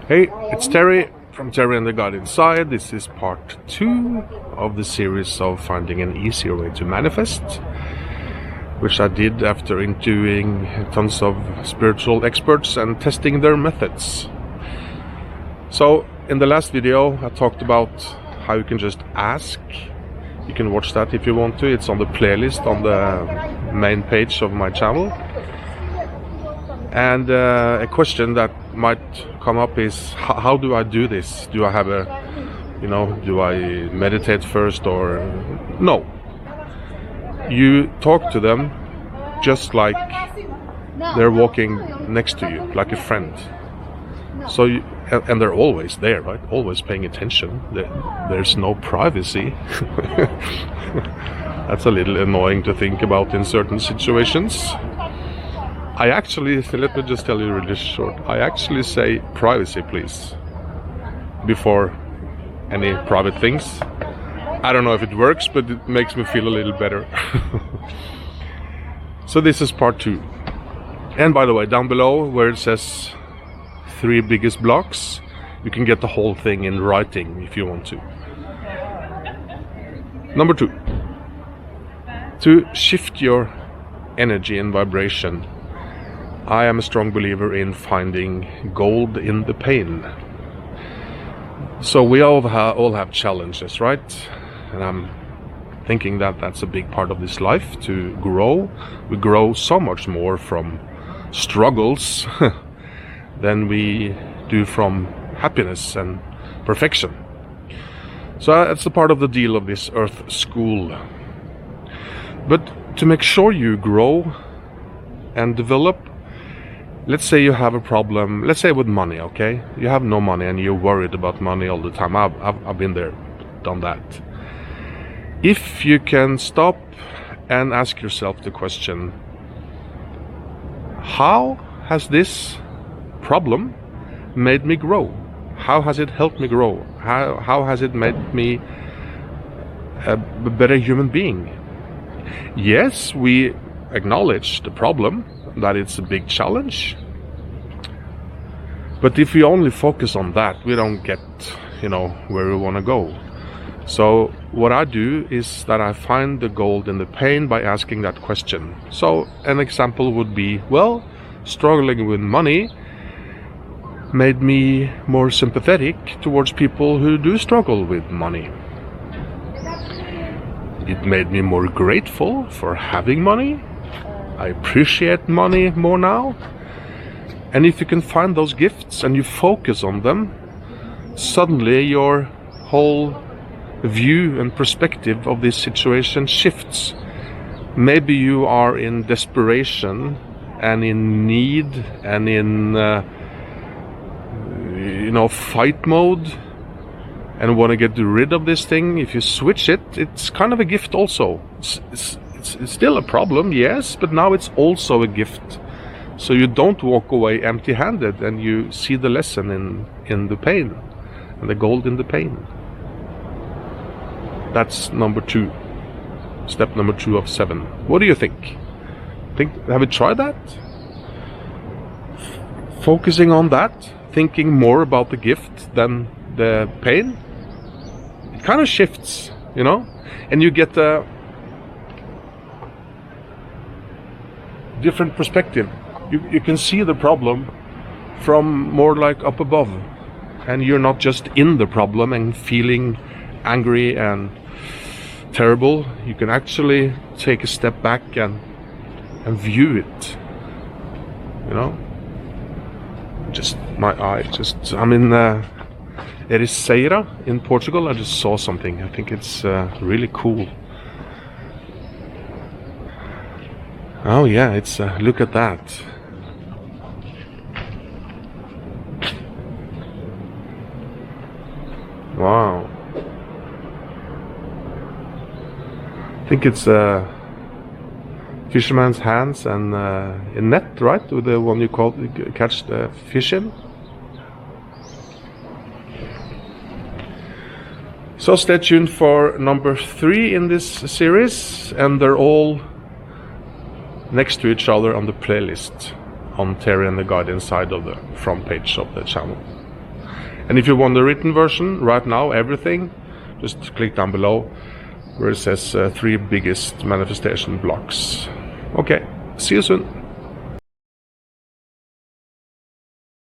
Hey, it's Terry from Terry and the God Inside. This is part 2 of the series of finding an easier way to manifest, which I did after interviewing tons of spiritual experts and testing their methods. So, in the last video, I talked about how you can just ask. You can watch that if you want to. It's on the playlist on the main page of my channel. And a question that might come up is, how do I do this? Do I have do I meditate first or no? You talk to them just like they're walking next to you, like a friend. So, and they're always there, right? Always paying attention. There's no privacy. That's a little annoying to think about in certain situations. I actually, let me just tell you really short, I actually say privacy please before any private things. I don't know if it works, but it makes me feel a little better. So this is part 2. And by the way, down below where it says 3 biggest blocks, you can get the whole thing in writing if you want to. Number 2. To shift your energy and vibration, I am a strong believer in finding gold in the pain. So we all have challenges, right? And I'm thinking that that's a big part of this life, to grow. We grow so much more from struggles than we do from happiness and perfection. So that's a part of the deal of this Earth School. But to make sure you grow and develop, let's say you have a problem, let's say with money, okay? You have no money and you're worried about money all the time. I've been there, done that. If you can stop and ask yourself the question, how has this problem made me grow? How has it helped me grow? How has it made me a better human being? Yes, we acknowledge the problem, that it's a big challenge. But if we only focus on that, we don't get, where we want to go. So what I do is that I find the gold in the pain by asking that question. So an example would be, struggling with money made me more sympathetic towards people who do struggle with money. It made me more grateful for having money. I appreciate money more now. And if you can find those gifts and you focus on them, suddenly your whole view and perspective of this situation shifts. Maybe you are in desperation and in need and in fight mode and want to get rid of this thing. If you switch it, it's kind of a gift also. It's still a problem, yes, but now it's also a gift. So you don't walk away empty-handed and you see the lesson in the pain and the gold in the pain. That's number 2. Step number 2 of 7. What do you think? Have you tried that? Focusing on that, thinking more about the gift than the pain, it kind of shifts, and you get a different perspective. You can see the problem from more like up above, and you're not just in the problem and feeling angry and terrible. You can actually take a step back and view it. Just my eye. I'm in Ericeira in Portugal. I just saw something. I think it's really cool. Oh yeah, it's look at that. Wow. I think it's fisherman's hands and a net, right? With the one you catch the fish in. So stay tuned for number 3 in this series, and they're all next to each other on the playlist on Terry and the God Inside of the front page of the channel. And if you want the written version right now, everything, just click down below where it says 3 biggest manifestation blocks. Okay, see you soon.